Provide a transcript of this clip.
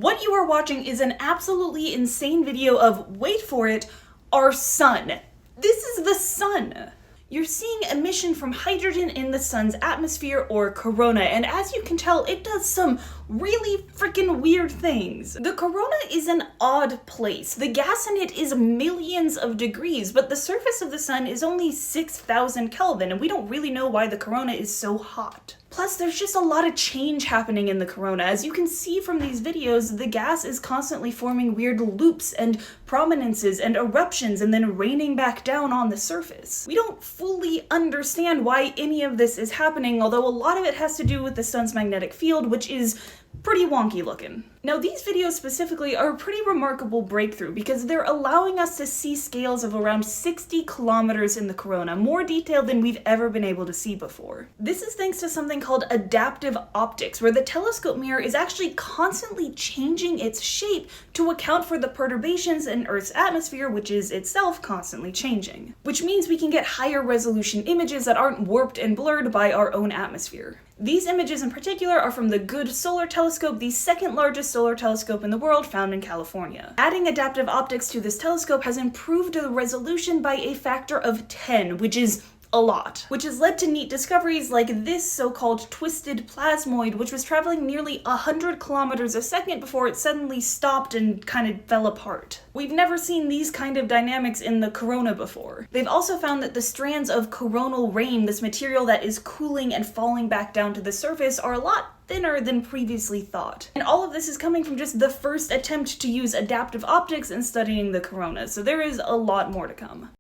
What you are watching is an absolutely insane video of, wait for it, our sun. This is the sun. You're seeing emission from hydrogen in the sun's atmosphere, or corona, and as you can tell, it does some really freaking weird things. The corona is an odd place. The gas in it is millions of degrees, but the surface of the sun is only 6,000 Kelvin, and we don't really know why the corona is so hot. Plus, there's just a lot of change happening in the corona. As you can see from these videos, the gas is constantly forming weird loops and prominences and eruptions and then raining back down on the surface. We don't fully understand why any of this is happening, although a lot of it has to do with the sun's magnetic field, which is pretty wonky looking. Now, these videos specifically are a pretty remarkable breakthrough because they're allowing us to see scales of around 60 kilometers in the corona, more detailed than we've ever been able to see before. This is thanks to something called adaptive optics, where the telescope mirror is actually constantly changing its shape to account for the perturbations in Earth's atmosphere, which is itself constantly changing. Which means we can get higher resolution images that aren't warped and blurred by our own atmosphere. These images in particular are from the Good Solar Telescope, the second largest solar telescope in the world, found in California. Adding adaptive optics to this telescope has improved the resolution by a factor of 10, which is a lot. Which has led to neat discoveries like this so-called twisted plasmoid, which was traveling nearly 100 kilometers a second before it suddenly stopped and kind of fell apart. We've never seen these kind of dynamics in the corona before. They've also found that the strands of coronal rain, this material that is cooling and falling back down to the surface, are a lot thinner than previously thought. And all of this is coming from just the first attempt to use adaptive optics in studying the corona, so there is a lot more to come.